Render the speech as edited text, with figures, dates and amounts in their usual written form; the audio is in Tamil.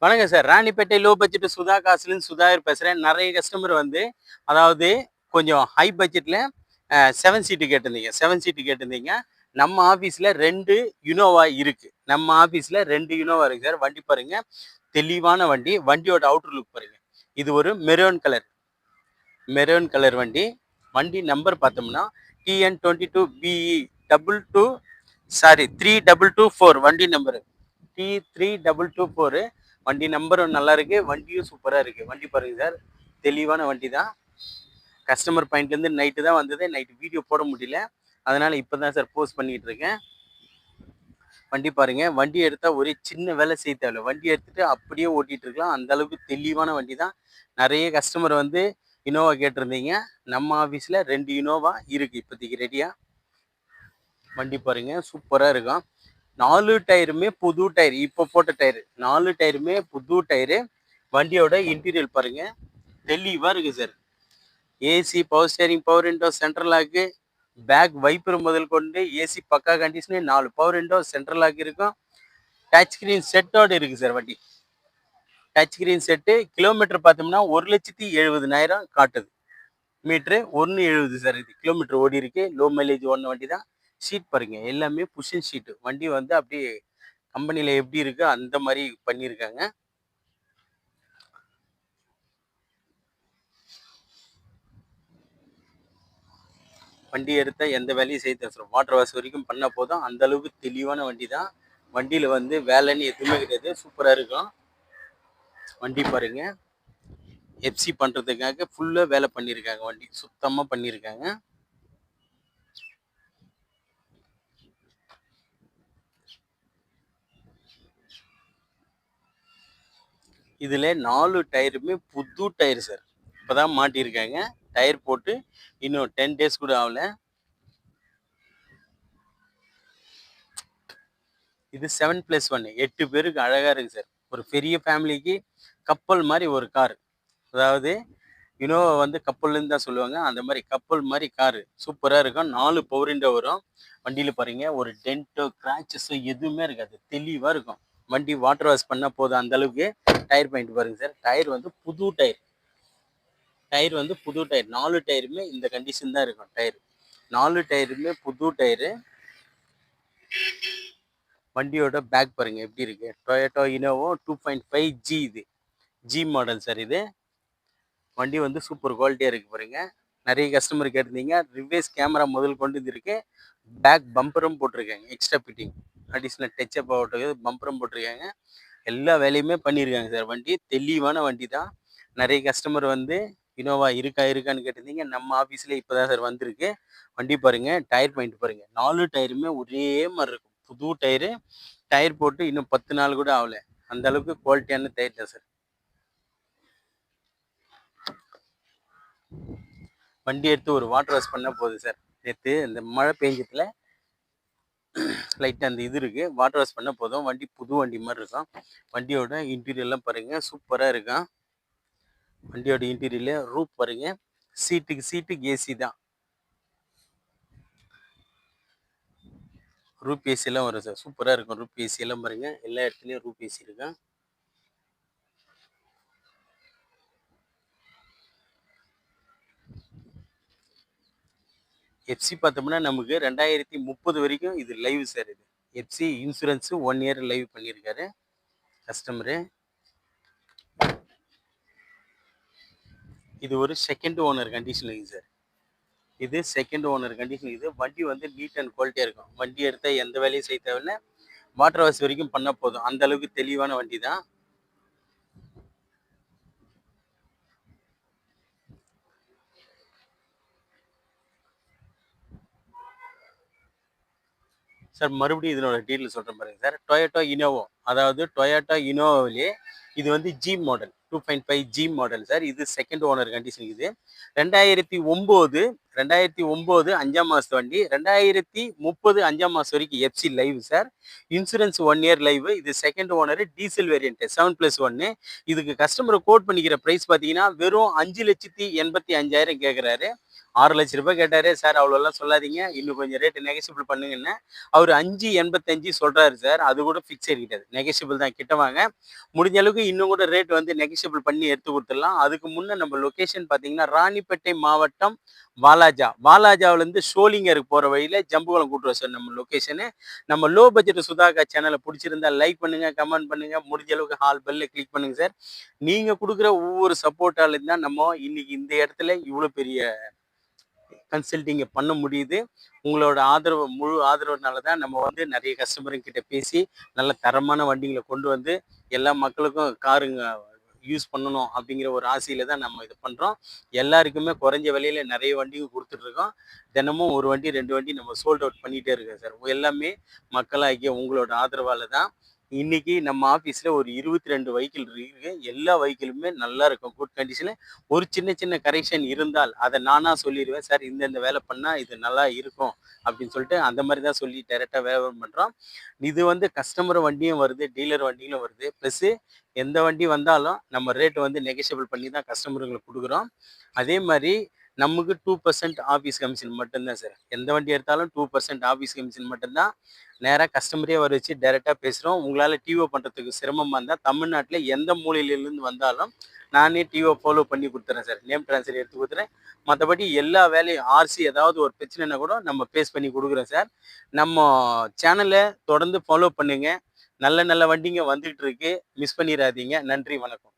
வணக்கம் sir. Ranipet low budget Sudha காசுலேருந்து சுதாகர் பேசுறேன். நெறைய கஸ்டமர் வந்து அதாவது கொஞ்சம் ஹை பட்ஜெட்ல 7 சீட்டு கேட்டிருந்தீங்க. 7 சீட்டு கேட்டிருந்தீங்க. நம்ம ஆஃபீஸ்ல 2 யுனோவா இருக்கு. நம்ம ஆஃபீஸ்ல 2 யுனோவா இருக்கு சார். வண்டி பாருங்க. தெளிவான வண்டி. வண்டியோட அவுட்டர் லுக் பாருங்க. இது ஒரு மெரூன் கலர். மெரூன் கலர் வண்டி. வண்டி நம்பர் பார்த்தோம்னா TN22BE 3224 வண்டி நம்பரு. T3224 வண்டி நம்பரும் நல்லா இருக்கு, வண்டியும் சூப்பரா இருக்கு. வண்டி பாருங்க சார், தெளிவான வண்டி தான். கஸ்டமர் பாயிண்ட்லேருந்து நைட்டு தான் வந்தது. நைட்டு வீடியோ போட முடியல, அதனால இப்போ தான் சார் போஸ்ட் பண்ணிட்டு இருக்கேன். வண்டி பாருங்க, வண்டி எடுத்தால் ஒரே சின்ன வேலை செய்ய தேவையில்ல. வண்டி எடுத்துட்டு அப்படியே ஓட்டிட்டு இருக்கலாம். அந்த அளவுக்கு தெளிவான வண்டி தான். நிறைய கஸ்டமர் வந்து இனோவா கேட்டிருந்தீங்க. நம்ம ஆஃபீஸில் 2 இனோவா இருக்கு இப்போதைக்கு ரெடியா. வண்டி பாருங்க, சூப்பராக இருக்கும். 4 டயருமே புது டயர், இப்போ போட்ட டயரு. 4 டயருமே புது டயரு. வண்டியோட இன்டீரியர் பாருங்க, தெளிவாக இருக்குது sir. AC, power steering, power window, central lock, back wiper முதல் கொண்டு ஏசி பக்கா condition, 4 power window, central lock இருக்கும். டச் ஸ்க்ரீன் செட்டோடு இருக்குது சார் வண்டி. Touch screen set. கிலோமீட்டர் பார்த்தோம்னா 1,70,70,000 காட்டுது. Metre 1,70 sir. இது கிலோமீட்டர் ஓடி இருக்கு. லோ மைலேஜ் ஓடின வண்டி தான். ஷீட் பாருங்க, எல்லாமே புஷன் ஷீட்டு. வண்டி வந்து அப்படியே கம்பெனியில் எப்படி இருக்கு அந்த மாதிரி பண்ணியிருக்காங்க. வண்டி எடுத்தால் எந்த வேலையும் செய்ய தேவைப்படும். வாட்டர் வாஷ் வரைக்கும் பண்ண போதும். அந்த அளவுக்கு தெளிவான வண்டி தான். வண்டியில் வந்து வேலைன்னு எதுவுமே கிடையாது, சூப்பராக இருக்கும். வண்டி பாருங்க, எஃப்சி பண்ணுறதுக்காக ஃபுல்லாக வேலை பண்ணியிருக்காங்க. வண்டி சுத்தமாக பண்ணியிருக்காங்க. இதில் 4 டயருமே புது டயர் சார். இப்போ தான் மாட்டியிருக்காங்க. டயர் போட்டு இன்னும் 10 டேஸ் கூட ஆகல. இது 7+1 8 பேருக்கு அழகாக இருக்குது சார். ஒரு பெரிய ஃபேமிலிக்கு கப்பல் மாதிரி ஒரு கார். அதாவது இனோவா வந்து கப்பல்லேருந்து தான் சொல்லுவாங்க. அந்த மாதிரி கப்பல் மாதிரி காரு சூப்பராக இருக்கும். 4 பவர் விண்டோ வரும். வண்டியில் பாருங்க, ஒரு டென்ட்டோ கிராச்சஸோ எதுவுமே இருக்காது, தெளிவாக இருக்கும். வண்டி வாட்டர் வாஷ் பண்ணால் போதும் அந்த அளவுக்கு. டயர் பாயிண்ட் பாருங்க சார். டயர் வந்து புது டயர். டயர் வந்து புது டயர். 4 டயருமே இந்த கண்டிஷன் தான் இருக்கும். டயர் 4 டயருமே புது டயரு. வண்டியோட பேக் பாருங்க எப்படி இருக்கு. Toyota Innova 2.5G. இது ஜி மாடல் சார். இது வண்டி வந்து சூப்பர் குவாலிட்டியாக இருக்குது பாருங்க. நிறைய கஸ்டமர் கேட்டிருந்தீங்க. ரிவர்ஸ் கேமரா முதல் கொண்டு இது இருக்கு. பேக் பம்பரும் போட்டிருக்காங்க. எக்ஸ்ட்ரா ஃபிட்டிங் அடிஷ்னல் டச்சப் போட்டு பம்பரும் போட்டிருக்காங்க. எல்லா வேலையுமே பண்ணியிருக்காங்க சார். வண்டி தெளிவான வண்டி தான். நிறைய கஸ்டமர் வந்து இனோவா இருக்கான்னு கேட்டிருந்தீங்க. நம்ம ஆஃபீஸில் இப்போ தான் சார் வந்திருக்கு. வண்டி பாருங்க, டயர் பாயிண்ட் பாருங்க, 4 டயருமே ஒரே மாதிரி இருக்கும். புது டயரு. டயர் போட்டு இன்னும் 10 நாள் கூட ஆகல. அந்த அளவுக்கு குவாலிட்டியான டயர் தான் சார். வண்டி எடுத்து ஒரு வாட்டர் வாஷ் பண்ணால் போதும் சார். நேற்று இந்த மழை பெஞ்சதுல லைட்டாக அந்த இது இருக்குது, வாட்டர் வாஷ் பண்ணால் போதும். வண்டி புது வண்டி மாதிரி இருக்கும். வண்டியோட இன்டீரியர்லாம் பாருங்கள், சூப்பராக இருக்கும். வண்டியோட இன்டீரியரில் ரூப் பாருங்க, சீட்டுக்கு ஏசி தான். ரூப் ஏசியெல்லாம் வரும் சார், சூப்பராக இருக்கும். ரூப் ஏசியெல்லாம் பாருங்க, எல்லா இடத்துலையும் ரூப் ஏசி இருக்கும். எஃப்சி பார்த்தோம்னா நமக்கு 2030 வரைக்கும் இது லைவ் சார். இது எஃப்சி இன்சூரன்ஸு 1 இயர் லைவ் பண்ணியிருக்காரு கஸ்டமரு. இது ஒரு செகண்ட் ஓனர் கண்டிஷன் இருக்குது சார். இது செகண்ட் ஓனர் கண்டிஷன். இது வண்டி வந்து நீட் அண்ட் குவாலிட்டியாக இருக்கும். வண்டி எடுத்தால் எந்த வேலையும் செய்ய தேவையில்லை, வாட்டர் வாஷ் வரைக்கும் பண்ணால் போதும். அந்த அளவுக்கு தெளிவான வண்டி தான் சார். மறுபடியும் இதனோட டீட்டெயில் சொல்கிறேன் பாருங்க சார். டொயோட்டோ இனோவோ, அதாவது டொயோட்டோ இனோவாவிலே இது வந்து G model 2.5G model sir. இது செகண்ட் ஓனர் கண்டிஷன். இது 2009 5ஆம் மாதத்து வண்டி. 2030 5ஆம் மாதம் வரைக்கும் FC live sir. Insurance 1 year live. இது செகண்ட் ஓனர், டீசல் வேரியன்ட் 7+1. இதுக்கு கஸ்டமர் கோட் பண்ணிக்கிற ப்ரைஸ் பார்த்தீங்கன்னா வெறும் 5,85,000 கேட்குறாரு. ரூ. 6,00,000 கேட்டாரு. சார் அவ்வளோலாம் சொல்லாதீங்க. இன்னும் கொஞ்சம் ரேட் நெகோஷியபிள் பண்ணுங்கன்னேன். அவரு 5,85 சொல்றாரு சார். அது கூட ஃபிக்ஸட் கிடையாது. நெகோஷியபிள் தான். கிட்ட வாங்க. முடிஞ்ச அளவுக்கு இன்னும் கூட ரேட் வந்து நெகோஷியபிள் பண்ணி எடுத்து குடுத்துடலாம். அதுக்கு முன்ன நம்ம லொகேஷன் பார்த்தீங்கன்னா, ராணிப்பேட்டை மாவட்டம் வாலாஜா. வாலாஜாவிலேருந்து ஷோலிங்கருக்கு போற வழியில ஜம்புகுளம் கூட்டுறோம் சார் நம்ம லொகேஷனு. நம்ம லோ பட்ஜெட் சுதாகர் சேனலை பிடிச்சிருந்தா லைக் பண்ணுங்க, கமெண்ட் பண்ணுங்க. முடிஞ்ச அளவுக்கு ஆல் பெல்ல கிளிக் பண்ணுங்க சார். நீங்க குடுக்குற ஒவ்வொரு சப்போர்ட்டால தான் நம்ம இன்னைக்கு இந்த இடத்துல இவ்வளோ பெரிய கன்சல்டிங்க பண்ண முடியுது. உங்களோட ஆதரவு, முழு ஆதரவுனால தான் நம்ம வந்து நிறைய கஸ்டமருங்கிட்ட பேசி நல்ல தரமான வண்டிகளை கொண்டு வந்து எல்லா மக்களுக்கும் காருங்க யூஸ் பண்ணணும் அப்படிங்கிற ஒரு ஆசையில தான் நம்ம இது பண்றோம். எல்லாருக்குமே குறைஞ்ச விலையில நிறைய வண்டிங்க கொடுத்துட்டு இருக்கோம். தினமும் ஒரு வண்டி 2 வண்டி நம்ம சோல்ட் அவுட் பண்ணிட்டே இருக்கோம் சார். எல்லாமே மக்களாகிய உங்களோட ஆதரவால தான். இன்னைக்கு நம்ம ஆஃபீஸில் ஒரு 22 வெஹிக்கிள் இருக்கு. எல்லா வெஹிக்கிளுமே நல்லா இருக்கும், குட் கண்டிஷனில். ஒரு சின்ன சின்ன கரெக்ஷன் இருந்தால் அதை நானாக சொல்லிடுவேன். சார் இந்த வேலை பண்ணால் இது நல்லா இருக்கும் அப்படின்னு சொல்லிட்டு அந்த மாதிரி தான் சொல்லி டைரெக்டாக வியாபாரம் பண்ணுறோம். இது வந்து கஸ்டமர் வண்டியும் வருது, டீலர் வண்டிகளும் வருது. ப்ளஸ்ஸு எந்த வண்டி வந்தாலும் நம்ம ரேட் வந்து நெகோஷியபிள் பண்ணி தான் கஸ்டமருங்களுக்கு கொடுக்குறோம். அதே மாதிரி நமக்கு 2% ஆஃபீஸ் கமிஷன் மட்டும்தான் சார். எந்த வண்டி எடுத்தாலும் 2% ஆஃபீஸ் கமிஷன் மட்டும்தான். நேராக கஸ்டமரே வர வச்சு டைரெக்டாக பேசுகிறோம். உங்களால் டிஓ பண்ணுறதுக்கு சிரமமாக இருந்தால் தமிழ்நாட்டில் எந்த மூலையிலேருந்து வந்தாலும் நானே டிஓ ஃபாலோ பண்ணி கொடுத்துறேன் சார். நேம் ட்ரான்ஸ்ஃபர் எடுத்து கொடுத்துறேன். மற்றபடி எல்லா வேலையும் ஆர்சி ஏதாவது ஒரு பிரச்சனைனா கூட நம்ம பேஸ் பண்ணி கொடுக்குறோம் சார். நம்ம சேனலை தொடர்ந்து ஃபாலோ பண்ணுங்கள். நல்ல நல்ல வண்டிங்க வந்துகிட்டு இருக்கு. மிஸ் பண்ணிடாதீங்க. நன்றி, வணக்கம்.